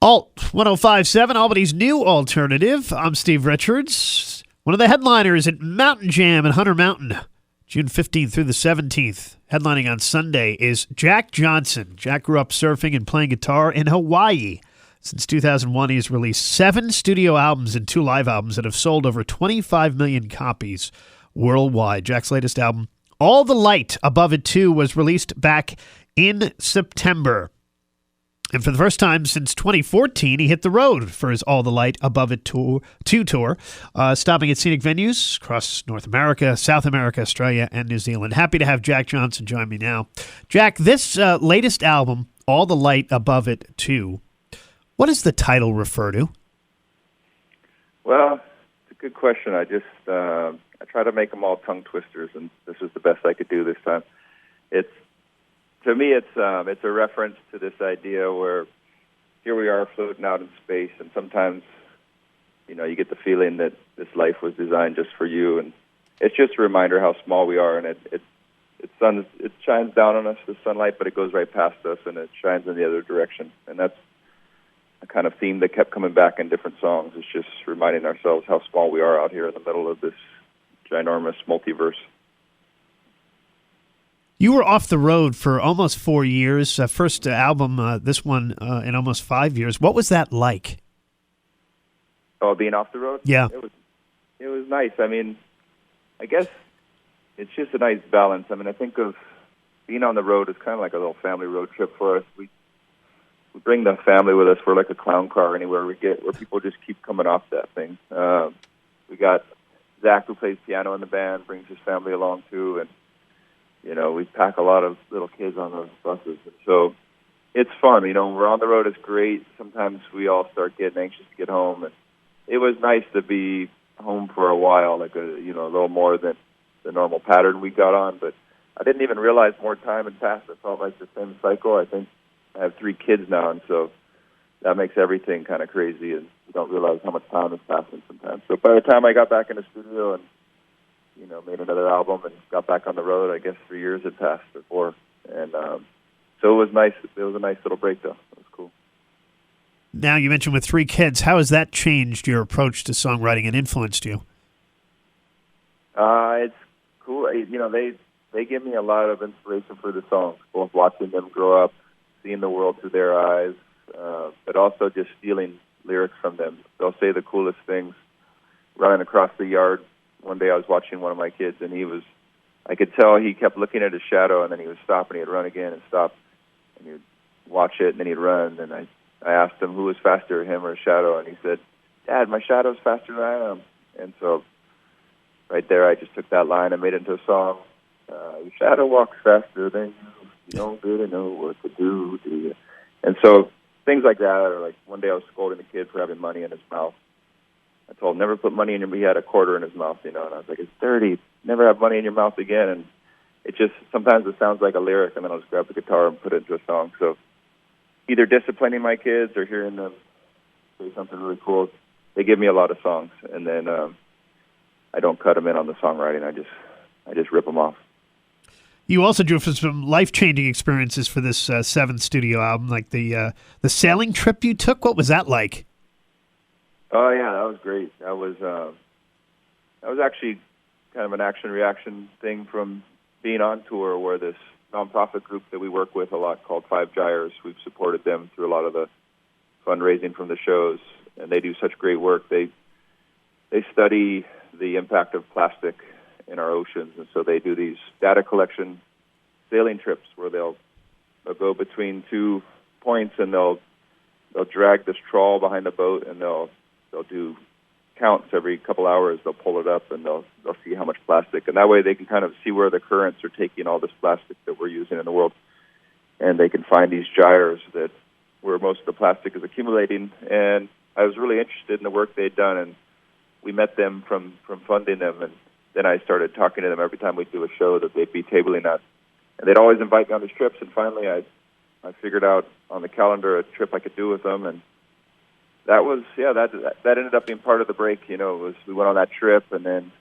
Alt 1057, Albany's new alternative. I'm Steve Richards. One of the headliners at Mountain Jam in Hunter Mountain, June 15th through the 17th. Headlining on Sunday is Jack Johnson. Jack grew up surfing and playing guitar in Hawaii. Since 2001, he has released 7 studio albums and 2 live albums that have sold over 25 million copies worldwide. Jack's latest album, All the Light Above It 2, was released back in September. And for the first time since 2014, he hit the road for his All the Light Above It tour, stopping at scenic venues across North America, South America, Australia, and New Zealand. Happy to have Jack Johnson join me now. Jack, this latest album, All the Light Above It 2, what does the title refer to? Well, it's a good question. I try to make them all tongue twisters, and this is the best I could do this time. To me, it's a reference to this idea where here we are floating out in space, and sometimes, you get the feeling that this life was designed just for you, and it's just a reminder how small we are, and it shines down on us, the sunlight, but it goes right past us, and it shines in the other direction, and that's a kind of theme that kept coming back in different songs. It's just reminding ourselves how small we are out here in the middle of this ginormous multiverse. You were off the road for almost 4 years. First album, this one, in almost 5 years. What was that like? Oh, being off the road? Yeah. It was nice. I mean, I guess it's just a nice balance. I mean, I think of being on the road as kind of like a little family road trip for us. We bring the family with us. We're like a clown car anywhere we get, where people just keep coming off that thing. We got Zach, who plays piano in the band, brings his family along too, and we pack a lot of little kids on those buses. So it's fun. We're on the road. It's great. Sometimes we all start getting anxious to get home. And it was nice to be home for a while, like a little more than the normal pattern we got on. But I didn't even realize more time had passed. It felt like the same cycle. I think I have 3 kids now, and so that makes everything kind of crazy, and you don't realize how much time is passing sometimes. So by the time I got back in the studio and made another album and got back on the road, I guess 3 years had passed or 4. And so it was nice. It was a nice little break, though. It was cool. Now, you mentioned with 3 kids. How has that changed your approach to songwriting and influenced you? It's cool. They give me a lot of inspiration for the songs, both watching them grow up, seeing the world through their eyes, but also just stealing lyrics from them. They'll say the coolest things running across the yard. One day I was watching one of my kids, and I could tell he kept looking at his shadow, and then he would stop, and he'd run again and stop, and he'd watch it, and then he'd run. And I asked him who was faster, him or his shadow, and he said, "Dad, my shadow's faster than I am." And so right there I just took that line and made it into a song. Your shadow walks faster than you. You don't really know what to do you? And so things like that, or like one day I was scolding a kid for having money in his mouth. I told him, never put money in your mouth. He had a quarter in his mouth, and I was like, it's dirty. Never have money in your mouth again. And it just, sometimes it sounds like a lyric, and then I'll just grab the guitar and put it into a song. So either disciplining my kids or hearing them say something really cool, they give me a lot of songs, and then I don't cut them in on the songwriting. I just rip them off. You also drew from some life-changing experiences for this 7th studio album, like the sailing trip you took. What was that like? Oh yeah, that was great. That was actually kind of an action-reaction thing from being on tour, where this nonprofit group that we work with a lot called 5 Gyres, we've supported them through a lot of the fundraising from the shows, and they do such great work. They study the impact of plastic in our oceans, and so they do these data collection sailing trips where they'll go between 2 points, and they'll drag this trawl behind the boat, and they'll do counts every couple hours. They'll pull it up, and they'll see how much plastic, and that way they can kind of see where the currents are taking all this plastic that we're using in the world, and they can find these gyres that where most of the plastic is accumulating. And I was really interested in the work they'd done, and we met them from funding them, and then I started talking to them every time we'd do a show that they'd be tabling at, and they'd always invite me on these trips. And finally, I figured out on the calendar a trip I could do with them, and that was that ended up being part of the break. We went on that trip, and then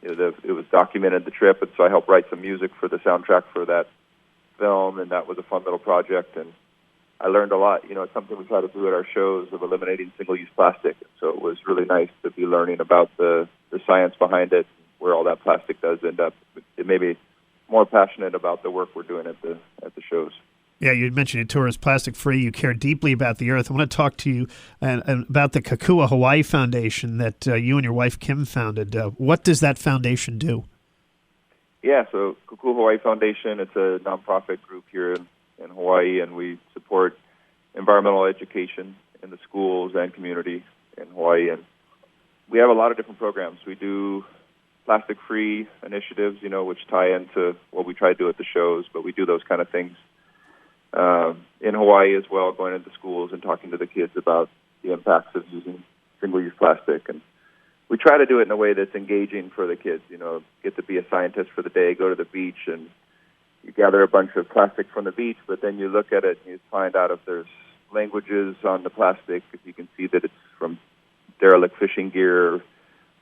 it was documented, the trip, and so I helped write some music for the soundtrack for that film, and that was a fun little project. And I learned a lot. It's something we try to do at our shows of eliminating single-use plastic. So it was really nice to be learning about the science behind it, where all that plastic does end up. It made me more passionate about the work we're doing at the shows. Yeah, you mentioned your tour is plastic-free. You care deeply about the earth. I want to talk to you about the Kakua Hawaii Foundation that you and your wife Kim founded. What does that foundation do? Yeah, so Kakua Hawaii Foundation, it's a nonprofit group here in Hawaii, and we support environmental education in the schools and community in Hawaii. And we have a lot of different programs. We do plastic-free initiatives, which tie into what we try to do at the shows, but we do those kind of things in Hawaii as well, going into schools and talking to the kids about the impacts of using single-use plastic. And we try to do it in a way that's engaging for the kids, get to be a scientist for the day, go to the beach, and you gather a bunch of plastic from the beach, but then you look at it and you find out if there's languages on the plastic, if you can see that it's from derelict fishing gear,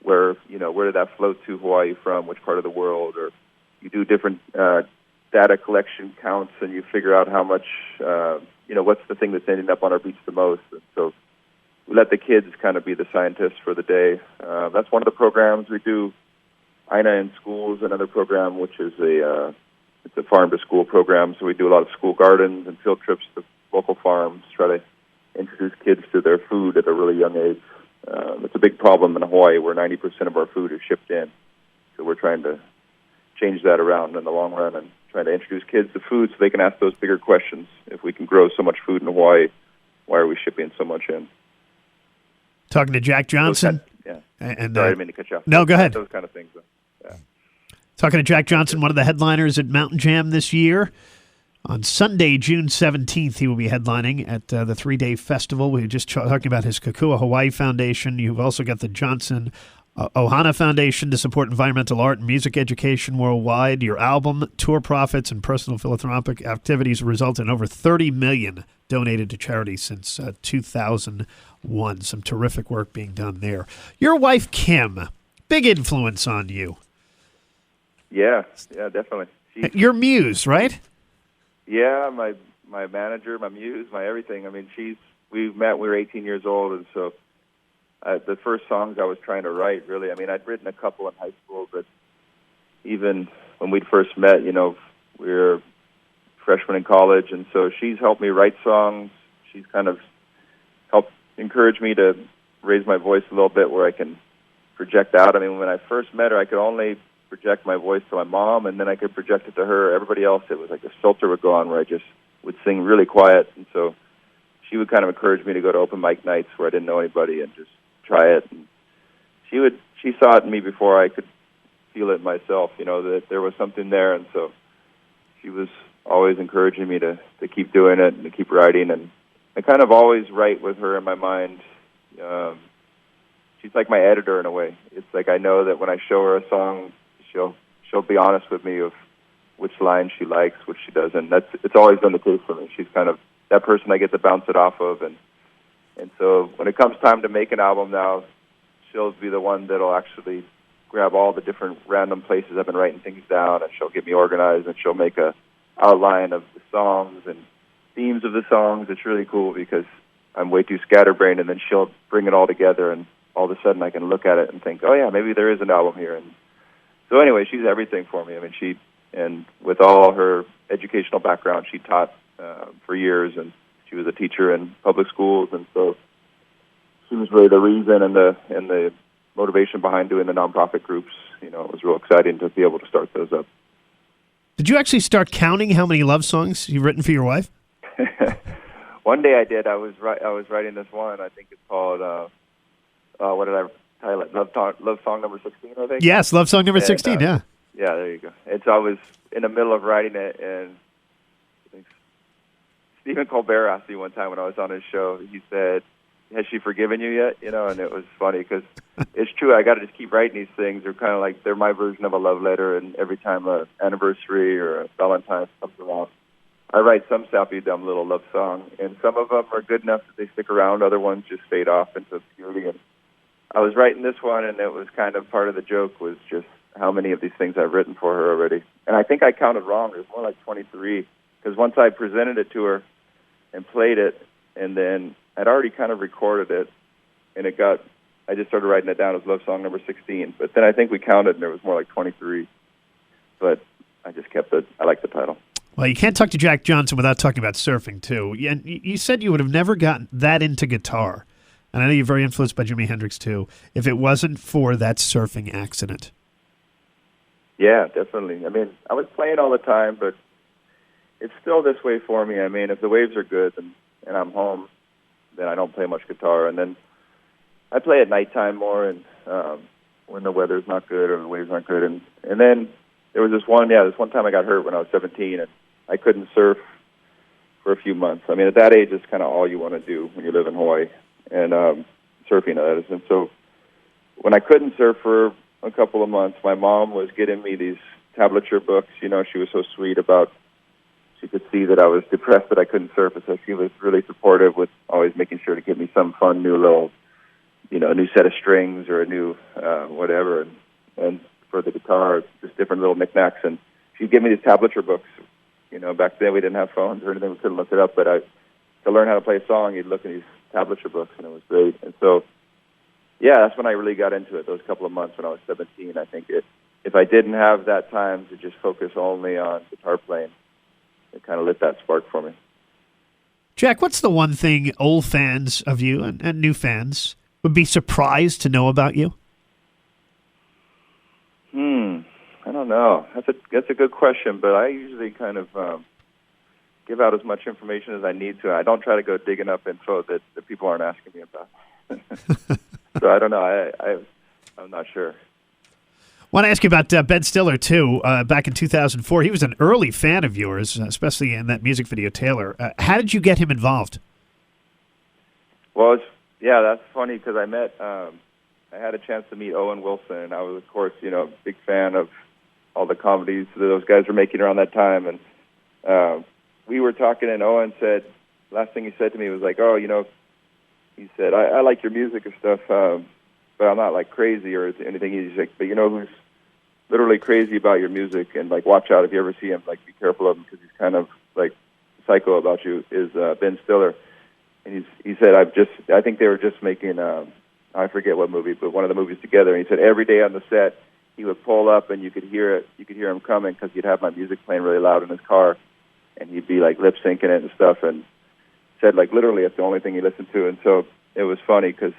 where did that float to Hawaii from, which part of the world, or you do different data collection counts and you figure out how much, what's the thing that's ending up on our beach the most. And so we let the kids kind of be the scientists for the day. That's one of the programs we do. Aina in Schools, another program, which is it's a farm-to-school program, so we do a lot of school gardens and field trips to local farms, try to introduce kids to their food at a really young age. It's a big problem in Hawaii where 90% of our food is shipped in, so we're trying to change that around in the long run and trying to introduce kids to food so they can ask those bigger questions. If we can grow so much food in Hawaii, why are we shipping so much in? Talking to Jack Johnson. Yeah. And, Sorry, I didn't mean to cut you off. No, go ahead. Those kind of things. Yeah. Talking to Jack Johnson, one of the headliners at Mountain Jam this year. On Sunday, June 17th, he will be headlining at the 3-day festival. We were just talking about his Kakua Hawaii Foundation. You've also got the Johnson Ohana Foundation to support environmental art and music education worldwide. Your album, tour profits, and personal philanthropic activities result in over $30 million donated to charity since 2001. Some terrific work being done there. Your wife, Kim, big influence on you. Yeah, definitely. Your muse, right? Yeah, my manager, my muse, my everything. I mean, we met when we were 18 years old, and so the first songs I was trying to write, really, I mean, I'd written a couple in high school, but even when we'd first met, we were freshmen in college, and so she's helped me write songs. She's kind of helped encourage me to raise my voice a little bit where I can project out. I mean, when I first met her, I could only project my voice to my mom, and then I could project it to her. Everybody else, it was like a filter would go on where I just would sing really quiet, and so she would kind of encourage me to go to open mic nights where I didn't know anybody and just try it. And she saw it in me before I could feel it myself, that there was something there, and so she was always encouraging me to keep doing it and to keep writing, and I kind of always write with her in my mind. She's like my editor in a way. It's like I know that when I show her a song, she'll be honest with me of which line she likes, which she doesn't. It's always been the case for me. She's kind of that person I get to bounce it off of, and so when it comes time to make an album now, she'll be the one that'll actually grab all the different random places I've been writing things down, and she'll get me organized, and she'll make a outline of the songs and themes of the songs. It's really cool because I'm way too scatterbrained, and then she'll bring it all together, and all of a sudden I can look at it and think, oh yeah, maybe there is an album here. And so anyway, she's everything for me. I mean, and with all her educational background, she taught for years, and she was a teacher in public schools, and so she was really the reason and the motivation behind doing the nonprofit groups. It was real exciting to be able to start those up. Did you actually start counting how many love songs you've written for your wife? One day I did. I was writing this one. I think it's called what did I title it? Love song number 16, I think. Yes, love song number 16. Yeah. Yeah, there you go. And so I was in the middle of writing it, and I think Stephen Colbert asked me one time when I was on his show. He said, "Has she forgiven you yet?" And it was funny because it's true. I got to just keep writing these things. They're kind of like they're my version of a love letter. And every time an anniversary or a Valentine's comes around, I write some sappy, dumb little love song. And some of them are good enough that they stick around. Other ones just fade off into obscurity. And I was writing this one, and it was kind of part of the joke was just how many of these things I've written for her already. And I think I counted wrong. It was more like 23 because once I presented it to her, and played it, and then I'd already kind of recorded it, and I just started writing it down as love song number 16. But then I think we counted, and there was more like 23. But I just kept it. I like the title. Well, you can't talk to Jack Johnson without talking about surfing, too. And you said you would have never gotten that into guitar, and I know you're very influenced by Jimi Hendrix, too, if it wasn't for that surfing accident. Yeah, definitely. I mean, I was playing all the time, but it's still this way for me. I mean, if the waves are good and I'm home, then I don't play much guitar. And then I play at nighttime more, and when the weather's not good or the waves aren't good. And then there was this one time I got hurt when I was 17, and I couldn't surf for a few months. I mean, at that age, it's kind of all you want to do when you live in Hawaii, and surfing, that is. And so when I couldn't surf for a couple of months, my mom was getting me these tablature books. You know, she was so sweet about, she could see that I was depressed that I couldn't surf, so she was really supportive with always making sure to give me some fun new little, you know, a new set of strings or a new whatever, and for the guitar, just different little knickknacks. And she'd give me these tablature books. You know, back then we didn't have phones or anything, we couldn't look it up, but to learn how to play a song, you'd look at these tablature books, and it was great. And so, yeah, that's when I really got into it, those couple of months when I was 17. I think if I didn't have that time to just focus only on guitar playing, it kind of lit that spark for me. Jack, what's the one thing old fans of you and new fans would be surprised to know about you? I don't know. That's a good question, but I usually kind of give out as much information as I need to. I don't try to go digging up info that people aren't asking me about. So I don't know. I'm not sure. I want to ask you about Ben Stiller, too. Back in 2004, he was an early fan of yours, especially in that music video, Taylor. How did you get him involved? Well, that's funny because I had a chance to meet Owen Wilson, and I was, of course, you know, a big fan of all the comedies that those guys were making around that time. And we were talking, and Owen said, last thing he said to me was like, oh, you know, he said, I like your music and stuff, but I'm not like crazy or anything. He's like, but you know who's literally crazy about your music, and like watch out if you ever see him, like be careful of him because he's kind of like psycho about you, is Ben Stiller. And he said, I think they were just making, I forget what movie, but one of the movies together. And he said every day on the set he would pull up and you could hear it. You could hear him coming because he'd have my music playing really loud in his car, and he'd be like lip syncing it and stuff. And said like literally it's the only thing he listened to. And so it was funny because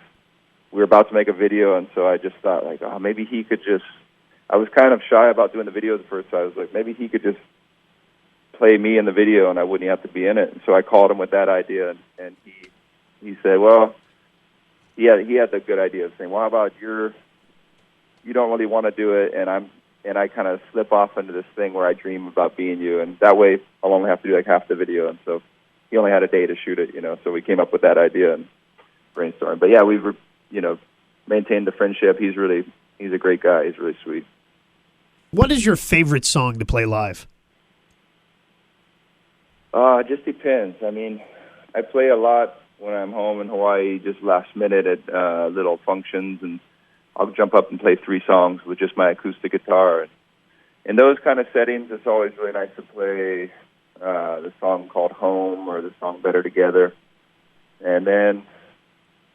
we were about to make a video, and so I just thought like, oh, maybe he could just. I was kind of shy about doing the video at first, so I was like, maybe he could just play me in the video and I wouldn't have to be in it. And so I called him with that idea, and he said, well, he had the good idea of saying, well, how about you don't really want to do it, and I kind of slip off into this thing where I dream about being you, and that way I'll only have to do like half the video. And so he only had a day to shoot it, you know, so we came up with that idea and brainstormed. But yeah, we've, you know, maintained the friendship. He's a great guy. He's really sweet. What is your favorite song to play live? It just depends. I mean, I play a lot when I'm home in Hawaii, just last minute at little functions, and I'll jump up and play 3 songs with just my acoustic guitar. And in those kind of settings, it's always really nice to play the song called Home or the song Better Together. And then,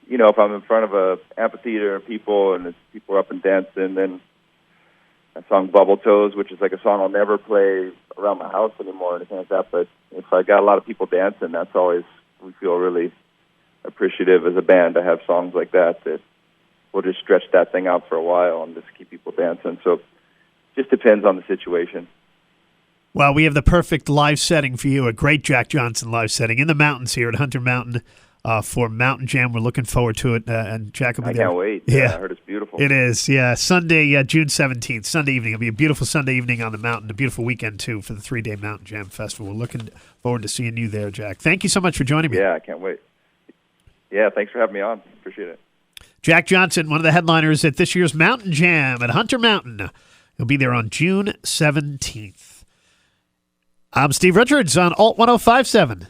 you know, if I'm in front of a amphitheater of people and people are up and dancing, then a song Bubble Toes, which is like a song I'll never play around my house anymore or anything like that. But if I got a lot of people dancing, that's always, we feel really appreciative as a band to have songs like that we'll just stretch that thing out for a while and just keep people dancing. So it just depends on the situation. Well, we have the perfect live setting for you, a great Jack Johnson live setting in the mountains here at Hunter Mountain for Mountain Jam. We're looking forward to it, and Jack will be there. I can't wait. Yeah, I heard it's beautiful. It is, yeah. Sunday, June 17th, Sunday evening. It'll be a beautiful Sunday evening on the mountain, a beautiful weekend, too, for the 3-day Mountain Jam Festival. We're looking forward to seeing you there, Jack. Thank you so much for joining me. Yeah, I can't wait. Yeah, thanks for having me on. Appreciate it. Jack Johnson, one of the headliners at this year's Mountain Jam at Hunter Mountain. He'll be there on June 17th. I'm Steve Richards on Alt 1057.